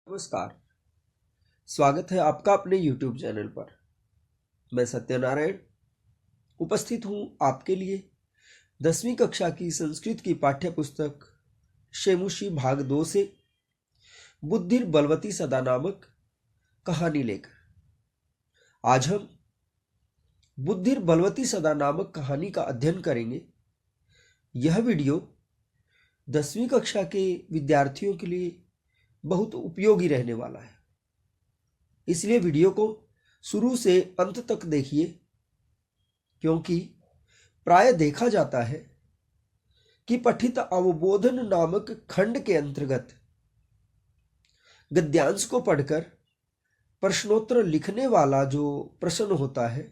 नमस्कार। स्वागत है आपका अपने YouTube चैनल पर। मैं सत्यनारायण उपस्थित हूं आपके लिए 10वीं कक्षा की संस्कृत की पाठ्य पुस्तक शेमुषी भाग 2 से बुद्धिर बलवती सदा नामक कहानी लेकर। आज हम बुद्धिर बलवती सदा नामक कहानी का अध्ययन करेंगे। यह वीडियो 10वीं कक्षा के विद्यार्थियों के लिए बहुत उपयोगी रहने वाला है, इसलिए वीडियो को शुरू से अंत तक देखिए, क्योंकि प्राय देखा जाता है कि पठित अवबोधन नामक खंड के अंतर्गत गद्यांश को पढ़कर प्रश्नोत्तर लिखने वाला जो प्रश्न होता है,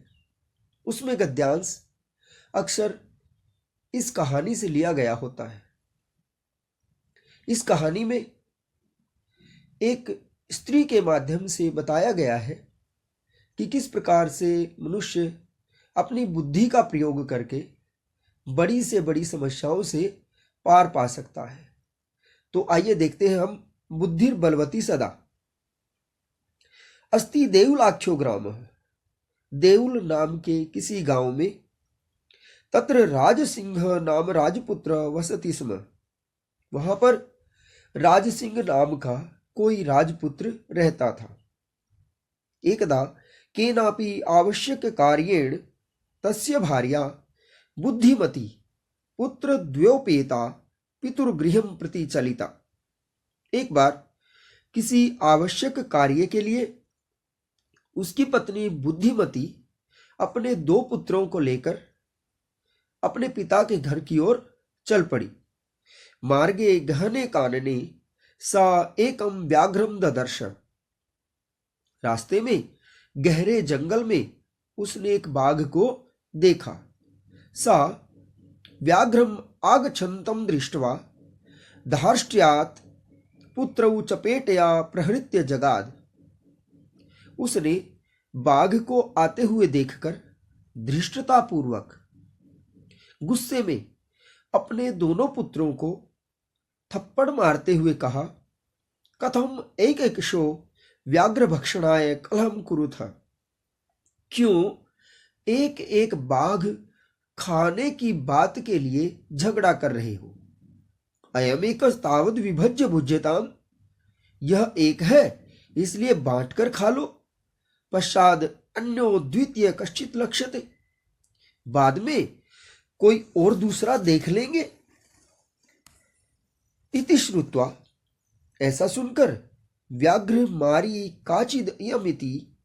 उसमें गद्यांश अक्सर इस कहानी से लिया गया होता है। इस कहानी में एक स्त्री के माध्यम से बताया गया है कि किस प्रकार से मनुष्य अपनी बुद्धि का प्रयोग करके बड़ी से बड़ी समस्याओं से पार पा सकता है। तो आइए देखते हैं हम बुद्धिर बलवती सदा। अस्ति देउलाख्यो ग्राम, देउल नाम के किसी गांव में तत्र राजसिंह नाम राजपुत्र वसति स्म। वहां पर राजसिंह नाम का कोई राजपुत्र रहता था। एकदा केनापि आवश्यक कार्येण तस्य भार्या बुद्धिमती पुत्र द्व्योपेता पितुर्गृहं प्रति चलिता। एक बार किसी आवश्यक कार्य के लिए उसकी पत्नी बुद्धिमती अपने 2 पुत्रों को लेकर अपने पिता के घर की ओर चल पड़ी। मार्गे गहने कानने सा एकम व्याघ्रम ददर्श। रास्ते में गहरे जंगल में उसने एक बाघ को देखा। सा व्याघ्रम आगच्छन्तं दृष्ट्वा धार्ष्ट्र्यात् पुत्रौ चपेटया प्रहृत्य जगाद। उसने बाघ को आते हुए देखकर धृष्टतापूर्वक गुस्से में अपने दोनों पुत्रों को थप्पड़ मारते हुए कहा, कथम एक एक शो व्याघ्र भक्षणाय कलहम कुरुथ। क्यों एक एक बाघ खाने की बात के लिए झगड़ा कर रहे हो। अयम एक तावद विभज्य भुज्यताम, यह एक है इसलिए बांटकर खा लो। पश्चाद अन्यो द्वितीय कश्चित लक्ष्यते, बाद में कोई और दूसरा देख लेंगे। इति श्रुत्वा, ऐसा सुनकर व्याघ्र मारी काचिद इयमिति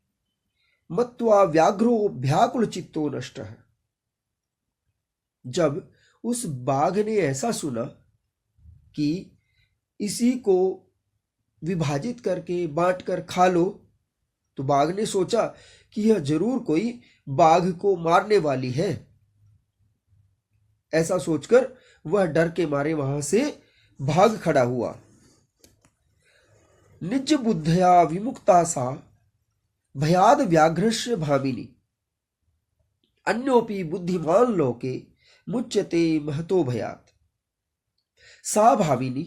मत्वा व्याघ्रो व्याकुल चित्तो नष्टः। जब उस बाघ ने ऐसा सुना कि इसी को विभाजित करके बांट कर खा लो, तो बाघ ने सोचा कि यह जरूर कोई बाघ को मारने वाली है। ऐसा सोचकर वह डर के मारे वहां से भाग खड़ा हुआ। निज बुद्धया विमुक्ता सा भयाद व्याघ्रस्य भामिनी, अन्योपि बुद्धिमान लोके मुच्यते महतो भयात। सा भामिनी,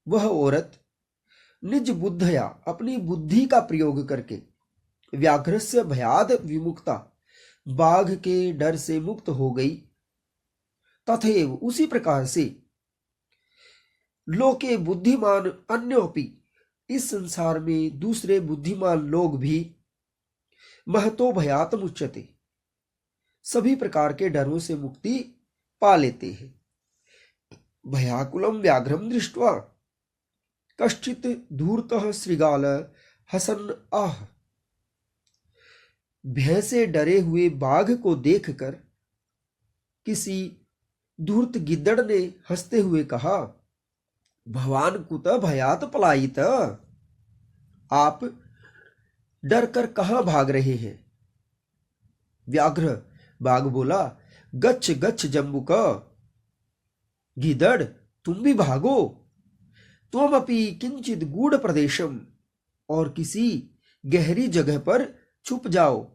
वह औरत, निज बुद्धया अपनी बुद्धि का प्रयोग करके व्याघ्रस्य भयाद विमुक्ता, बाघ के डर से मुक्त हो गई। तथैव उसी प्रकार से लोके बुद्धिमान अन्योपि, इस संसार में दूसरे बुद्धिमान लोग भी महतो भयात मुच्यते, सभी प्रकार के डरों से मुक्ति पा लेते हैं। भयाकुलम व्याघ्रम दृष्ट्वा कश्चित धूर्तः श्रृगाल हसन आह। भय से डरे हुए बाघ को देखकर किसी धूर्त गिद्दड़ ने हंसते हुए कहा, भवान कुत भयात पलायित, आप डर कर कहां भाग रहे हैं। व्याघ्र, बाघ बोला, गच्छ गच्छ जम्बुक, गिदड़ तुम भी भागो। त्वमपि किंचित गूढ़ प्रदेशम, और किसी गहरी जगह पर छुप जाओ।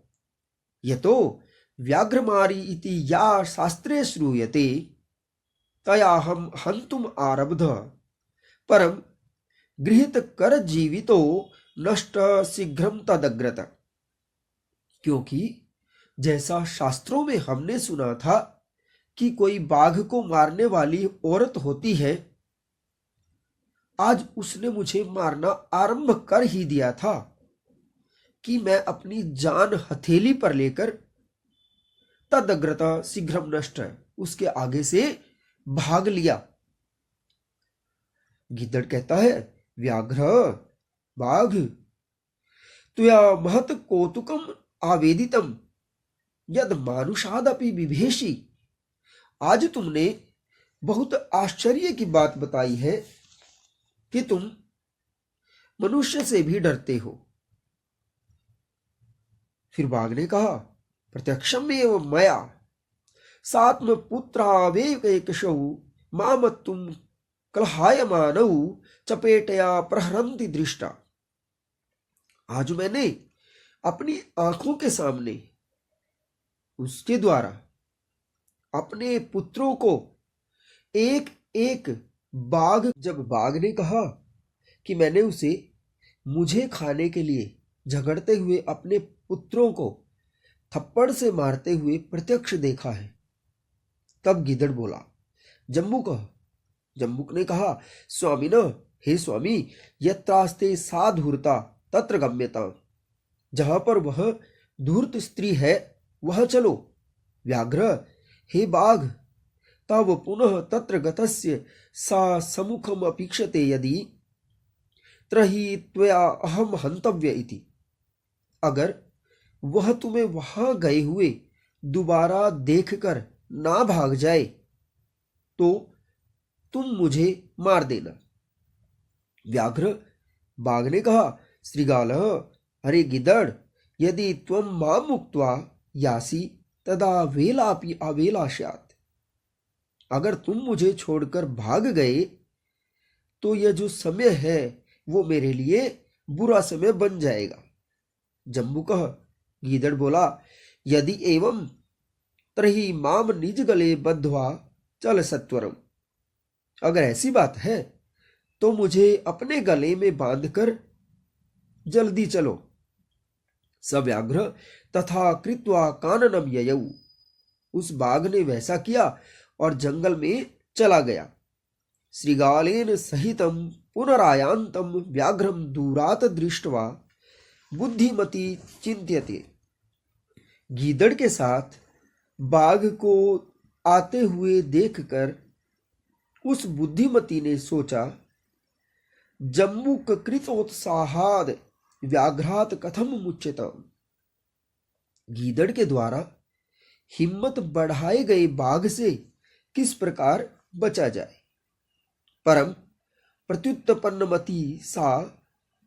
यतो व्याघ्रमारी इति या शास्त्रे श्रूयते तया हम हंतुम आरब्ध, परम गृहीत कर जीवितो नष्ट शीघ्रम तदग्रत। क्योंकि जैसा शास्त्रों में हमने सुना था कि कोई बाघ को मारने वाली औरत होती है, आज उसने मुझे मारना आरंभ कर ही दिया था कि मैं अपनी जान हथेली पर लेकर तदग्रता शीघ्रम नष्ट, उसके आगे से भाग लिया। गिद्दड़ कहता है, व्याघ्र, बाघ, तुया महत कौतुकम आवेदितम यद मानुषादपि विभेषी। आज तुमने बहुत आश्चर्य की बात बताई है कि तुम मनुष्य से भी डरते हो। फिर बाघ ने कहा, प्रत्यक्षम एवं मया सात्म पुत्रावेकशौ मामत्तुम कलहायमानौ चपेटया प्रहरन्ति दृष्टा। आज मैंने अपनी आंखों के सामने उसके द्वारा अपने पुत्रों को एक एक बाघ, जब बाघ ने कहा कि मैंने उसे मुझे खाने के लिए झगड़ते हुए अपने पुत्रों को थप्पड़ से मारते हुए प्रत्यक्ष देखा है, तब गिद्दड़ बोला, जम्बुक। जम्बुक ने कहा, स्वामिन, हे स्वामी, यत्रास्ते सा धूर्ता तत्र गम्यता। जहां पर वह धूर्त स्त्री है वह चलो। व्याघ्र, हे बाघ, तव पुनः तत्र गतस्य सा सम्मुखम अपेक्षते यदि त्रही त्वया अहम हंतव्य इति। अगर वह तुम्हें वहां गए हुए दोबारा देखकर ना भाग जाए तो तुम मुझे मार देना। व्याघ्र, बाघ ने कहा, श्रीगाल, अरे गिद्दड़, यदि त्वं मां मुक्त्वा यासी तदा वेलापि अवेलास्यात्। अगर तुम मुझे छोड़कर भाग गए तो यह जो समय है वो मेरे लिए बुरा समय बन जाएगा। जम्बुकः, गिद्दड़ बोला, यदि एवं तर्हि माम निज गले बद्ध्वा चल सत्वरम। अगर ऐसी बात है तो मुझे अपने गले में बांधकर जल्दी चलो। स व्याघ्र तथा कृत्वा काननम ययौ। उस बाघ ने वैसा किया और जंगल में चला गया। श्रीगालेन सहितम पुनरायांतम व्याघ्रम दूरात दृष्ट्वा बुद्धिमती चिंत्यते। गीदड़ के साथ बाघ को आते हुए देखकर उस बुद्धिमती ने सोचा, जम्बुक कृतोत्साहाद व्याघ्रात कथम मुच्यतम। गीदड़ के द्वारा हिम्मत बढ़ाए गए बाघ से किस प्रकार बचा जाए। परम प्रत्युत्पन्नमति सा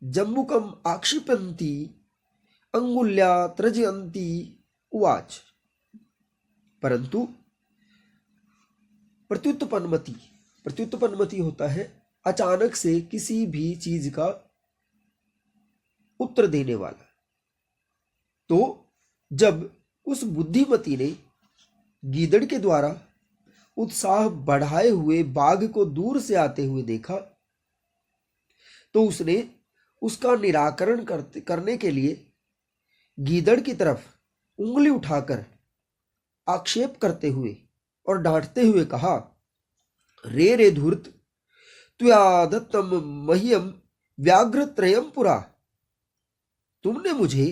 जम्बुकम आक्षिपन्ति अंगुल्या त्रजयन्ति उवाच। परंतु प्रत्युत्पन्नमति होता है अचानक से किसी भी चीज का उत्तर देने वाला। तो जब उस बुद्धिमती ने गीदड़ के द्वारा उत्साह बढ़ाए हुए बाघ को दूर से आते हुए देखा तो उसने उसका निराकरण करने के लिए गीदड़ की तरफ उंगली उठाकर आक्षेप करते हुए और डांटते हुए कहा, रे रे धूर्त, त्वया दत्तम मह्यम व्याघ्रत्रयम पुरा। तुमने मुझे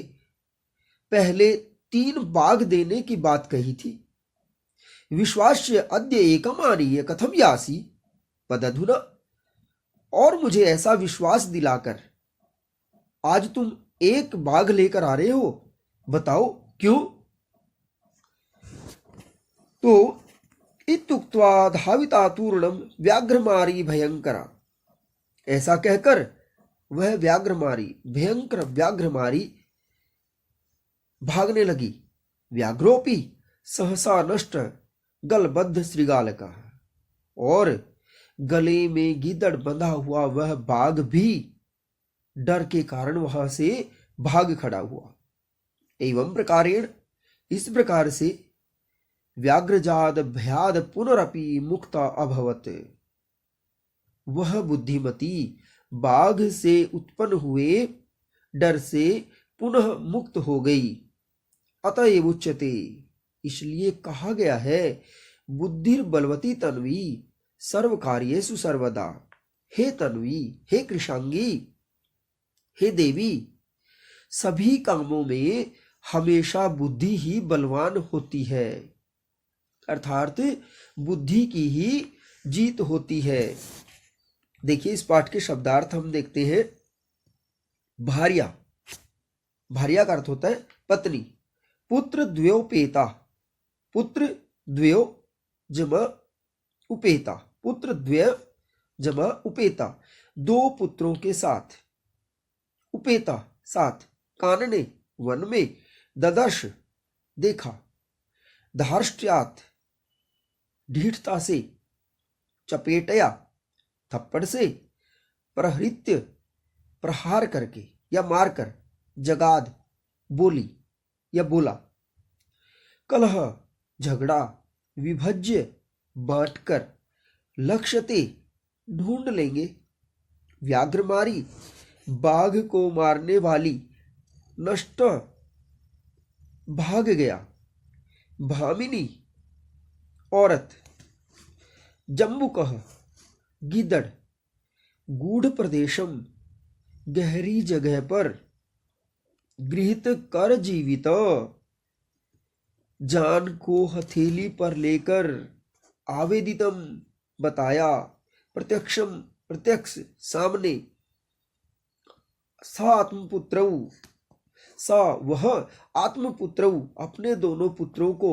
पहले 3 बाघ देने की बात कही थी। विश्वास्य अद्य एकमानीय कथम यासी पदधुना। और मुझे ऐसा विश्वास दिलाकर आज तुम 1 बाघ लेकर आ रहे हो, बताओ क्यों। तो इत्युक्त्वा धाविता तूर्णम व्याघ्रमारी भयंकरा। ऐसा कहकर वह व्याघ्रमारी, भयंकर व्याघ्रमारी भागने लगी। व्याघ्रोपि सहसा नष्ट गलबद्ध श्रीगाल का। और गले में गीदड़ बंधा हुआ वह बाघ भी डर के कारण वहां से भाग खड़ा हुआ। एवं प्रकारेण, इस प्रकार से व्याघ्रजाद भयाद पुनरपि मुक्ता अभवत। वह बुद्धिमती बाघ से उत्पन्न हुए डर से पुनः मुक्त हो गई। अतएव उच्यते, इसलिए कहा गया है, बुद्धिर बलवती तन्वी सर्व कार्येषु सर्वदा। हे तन्वी, हे कृशांगी, हे देवी, सभी कामों में हमेशा बुद्धि ही बलवान होती है, अर्थात बुद्धि की ही जीत होती है। देखिए इस पाठ के शब्दार्थ हम देखते हैं। भार्या, भार्या का अर्थ होता है पत्नी। पुत्र द्वयोपेता, पुत्र द्वयो जमा उपेता, पुत्र द्वय जमा उपेता, दो पुत्रों के साथ। उपेता साथ, कानने वन में, ददर्श देखा, धार्ष्ट्यात ढीठता से, चपेटया थप्पड़ से, प्रहृत्य प्रहार करके या मारकर, जगाद बोली या बोला, कलह झगड़ा, विभज्य बांटकर, लक्ष्यते ढूंढ लेंगे, व्याघ्र मारी बाघ को मारने वाली, नष्ट भाग गया, भामिनी औरत, जम्बुकः गीदड़, गूढ़ प्रदेशम गहरी जगह पर, गृहीत कर जीवित जान को हथेली पर लेकर, आवेदितम बताया, प्रत्यक्षम प्रत्यक्ष सामने, सा आत्मपुत्रौ, सा वह, आत्मपुत्रौ अपने दोनों पुत्रों को,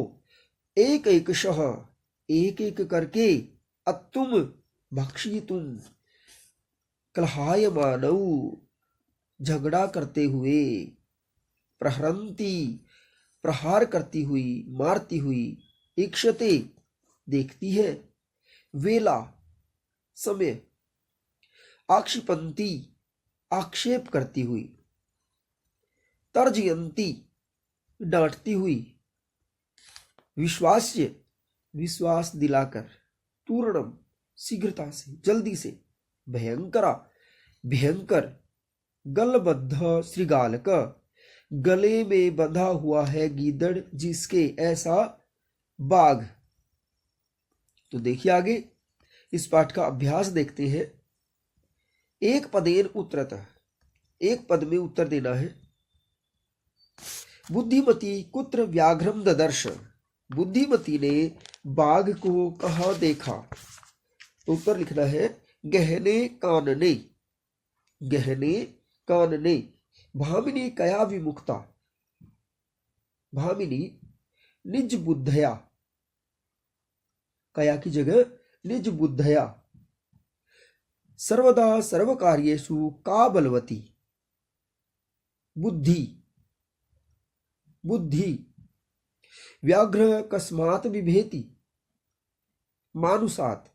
एक एक शह एक एक करके, अत्तुम भक्षितुम कलहायमानौ झगड़ा करते हुए, प्रहरंती प्रहार करती हुई, मारती हुई, इक्षते देखती है, वेला समय, आक्षिपंती आक्षेप करती हुई, तर्जयंती डांटती हुई, विश्वास्य विश्वास दिलाकर, तूर्णम शीघ्रता से जल्दी से, भयंकरा भयंकर, गलबद्ध श्रृगालक गले में बंधा हुआ है गीदड़ जिसके ऐसा बाघ। तो देखिए आगे इस पाठ का अभ्यास देखते हैं। एक पदेन उत्तरतः, एक पद में उत्तर देना है। बुद्धिमती कुत्र व्याघ्रम ददर्श, बुद्धिमती ने बाघ को कहाँ देखा? तो उत्तर लिखना है गहने कानने, गहने कानने। भामिनी कया विमुक्ता, भामिनी निज बुद्धया, कया की जगह निज बुद्धया, सर्वदा सर्व कार्येषु का बलवती, बुद्धि बुद्धि, व्याघ्र कस्मात् बिभेति, मानुषात्,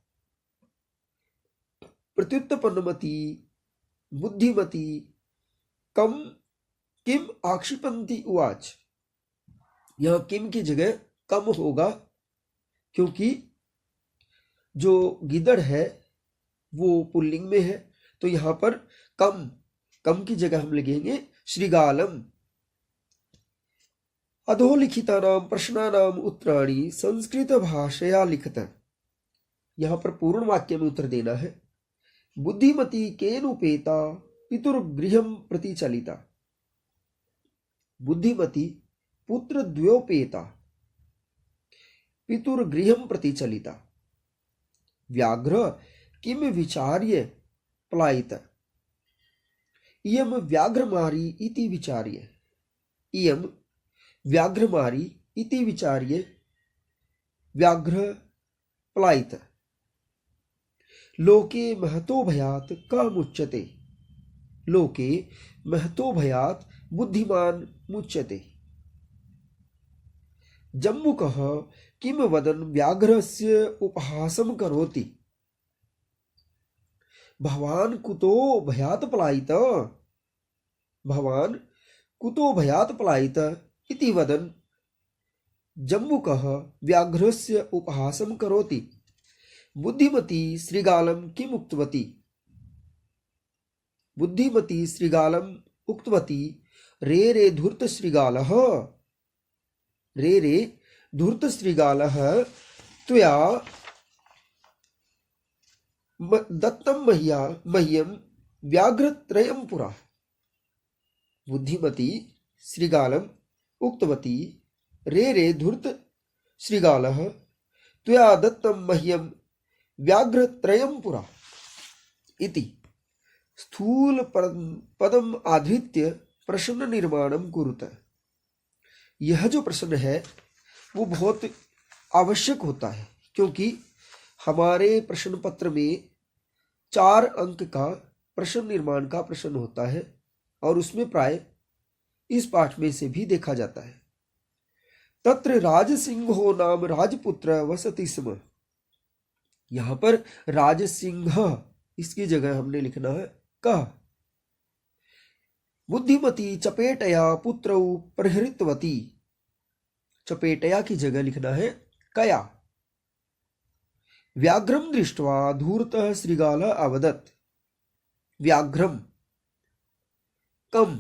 प्रत्युत्पन्नमति, बुद्धिमती, कम किम आक्षिपन्ति उवाच। यह किम की जगह कम होगा क्योंकि जो गिदड़ है वो पुल्लिंग में है, तो यहां पर कम, कम की जगह हम लिखेंगे श्रीगालम। अधोलिखितानां प्रश्नानां उत्तराणि संस्कृत भाषया लिखत। यहां पर पूर्ण वाक्य में उत्तर देना है। बुद्धिमती केनुपेता पितुर्गृहं प्रति चलिता, बुद्धिमती पुत्र द्वयोपेता पितुर्गृहं प्रति चलिता, व्याघ्र किम विचार्य पलायित, इयं व्याघ्रमारी इति विचार्य, इयं व्याघ्रमारी इति विचार्य व्याघ्र पलायित। लोके महतो भयात् क मुच्यते, लोके महतो भयात् बुद्धिमान मुच्यते। जम्बुकः किम वदन् व्याघ्रस्य उपहासं करोति, भवान् कुतो भयात् पलायित, भवान् कुतो भयात् पलायित इति वदन् जम्बुकः व्याघ्रस्य उपहासं करोति, बुद्धिमती श्रीगालं किम उक्तवती। बुद्धिमती श्रीगालम उक्तवती रे रे धूर्त श्रीगालः रे रे धूर्त श्रीगालः त्वया दत्तम मह्यम व्याघ्रत्रयं पुरा। बुद्धिमती श्रीगालम उक्तवती रे रे धूर्त श्रीगालः त्वया दत्तम मह्यम व्याघ्रत्रयं पुरा इति स्थूल पदम आधृत्य प्रश्न निर्माणम कुरुत। यह जो प्रश्न है वो बहुत आवश्यक होता है, क्योंकि हमारे प्रश्न पत्र में 4 अंक का प्रश्न निर्माण का प्रश्न होता है और उसमें प्राय इस पाठ में से भी देखा जाता है। तत्र राजसिंहो नाम राजपुत्र वसति स्म। यहां पर राजसिंह इसकी जगह हमने लिखना है कः। बुद्धिमती चपेटया पुत्रौ प्रहृतवती। चपेटया की जगह लिखना है कया। व्याघ्रम दृष्ट्वा धूर्तः श्रीगालः अवदत्। व्याघ्रम कम।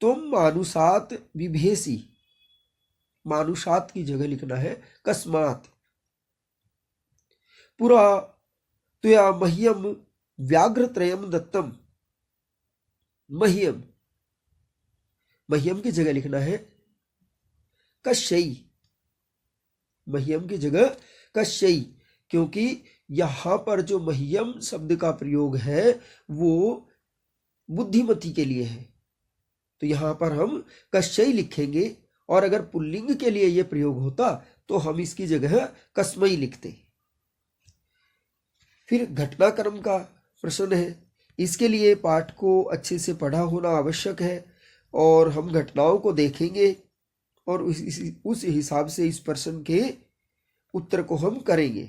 तुम मानुषात् विभेसी। मानुषात् की जगह लिखना है कस्मात्। पुरा त्वया मह्यम व्याघ्रत्रयं दत्तम। मह्यम, मह्यम की जगह लिखना है कश्यई। मह्यम की जगह कश्यई, क्योंकि यहां पर जो मह्यम शब्द का प्रयोग है वो बुद्धिमती के लिए है, तो यहां पर हम कश्यई लिखेंगे। और अगर पुल्लिंग के लिए यह प्रयोग होता तो हम इसकी जगह कस्मई लिखते। फिर घटनाक्रम का प्रश्न है। इसके लिए पाठ को अच्छे से पढ़ा होना आवश्यक है और हम घटनाओं को देखेंगे और उस हिसाब से इस प्रश्न के उत्तर को हम करेंगे।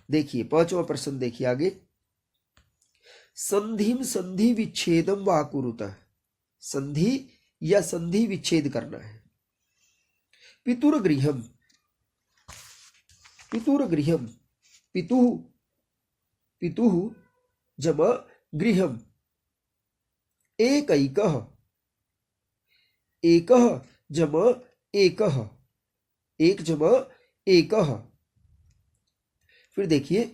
देखिए 5वां प्रश्न देखिए आगे। संधिम संधि विच्छेदम वा कुरुतः। संधि या संधि विच्छेद करना है। पितुर्गृहम, पितुर्गृहम, पितुः, पितुः जमा गृहम। एकैकः, एकः जमा एकः, एक जमा एकः। फिर देखिए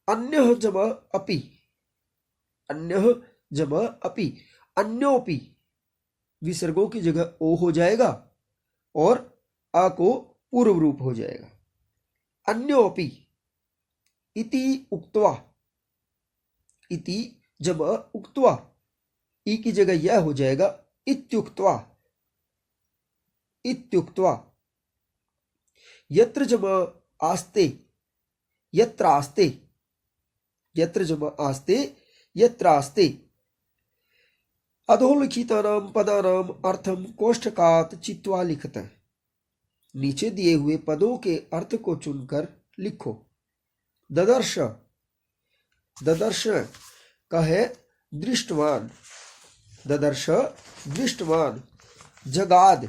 अन्यः जमा अपि, अन्यः जमा अपि, अन्योपि विसर्गों की जगह ओ हो जाएगा और आ को पूर्व रूप हो जाएगा। अन्योपि इति उक्त्वा, इति जमा उक्त्वा, ई की जगह यह हो जाएगा इत्युक्त्वा, इत्युक्त्वा। यत्र जमा आस्ते, यत्र आस्ते, यत्र जमा आस्ते, यत्र आस्ते। अधोलिखितानां पदानां अर्थम कोष्ठकात् चित्वा लिखत। नीचे दिए हुए पदों के अर्थ को चुनकर लिखो। ददर्श, ददर्श का है दृष्टवान, ददर्श दृष्टवान। जगाद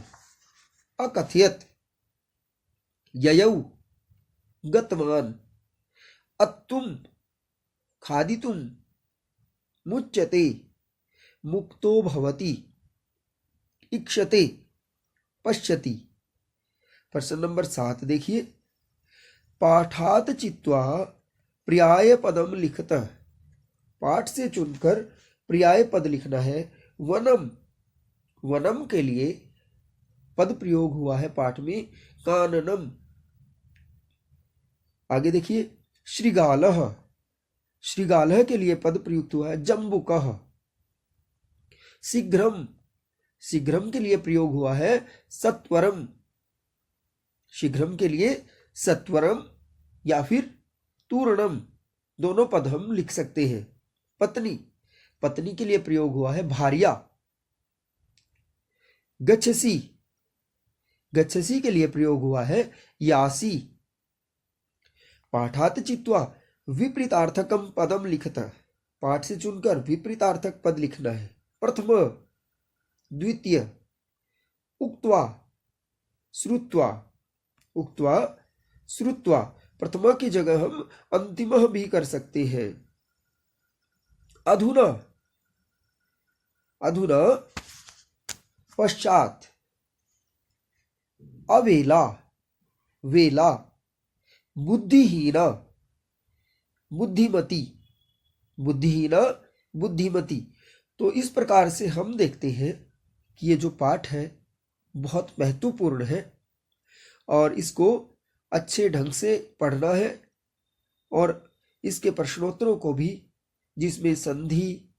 अकथयत। ययौ गतवान। अत्तुम खादितुम। मुच्यते मुक्तो भवति। इक्षते पश्यति। प्रश्न नंबर 7 देखिए। पाठात चित्वा पर्याय पदम लिखतः। पाठ से चुनकर पर्याय पद लिखना है। वनम, वनम के लिए पद प्रयोग हुआ है पाठ में काननम। आगे देखिए श्रीगालः, श्रीगालः के लिए पद प्रयुक्त हुआ है जम्बुकः। शीघ्रम, शीघ्रम के लिए प्रयोग हुआ है सत्वरम। शीघ्रम के लिए सत्वरम या फिर तूर्णम दोनों पद हम लिख सकते हैं। पत्नी, पत्नी के लिए प्रयोग हुआ है भार्या। गच्छसि, गच्छसि के लिए प्रयोग हुआ है यासी। पाठात चित्वा विपरीतार्थकम पदम लिखतः। पाठ से चुनकर विपरीतार्थक पद लिखना है। प्रथम, द्वितीय, उक्त्वा, श्रुत्वा, उक्त्वा, श्रुत्वा। प्रथमा की जगह हम अंतिमः भी कर सकते हैं। अधुना, अधुना पश्चात अवेला वेला बुद्धिहीना बुद्धिमती बुद्धिहीना बुद्धिमती। तो इस प्रकार से हम देखते हैं कि ये जो पाठ है बहुत महत्वपूर्ण है और इसको अच्छे ढंग से पढ़ना है और इसके प्रश्नोत्तरों को भी, जिसमें संधि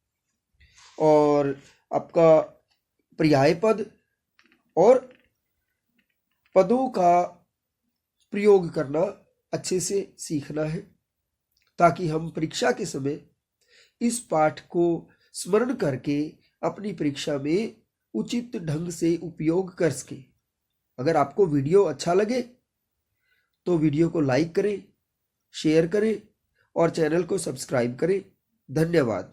और आपका पर्याय पद और पदों का प्रयोग करना अच्छे से सीखना है, ताकि हम परीक्षा के समय इस पाठ को स्मरण करके अपनी परीक्षा में उचित ढंग से उपयोग कर सके। अगर आपको वीडियो अच्छा लगे तो वीडियो को लाइक करें, शेयर करें और चैनल को सब्सक्राइब करें। धन्यवाद।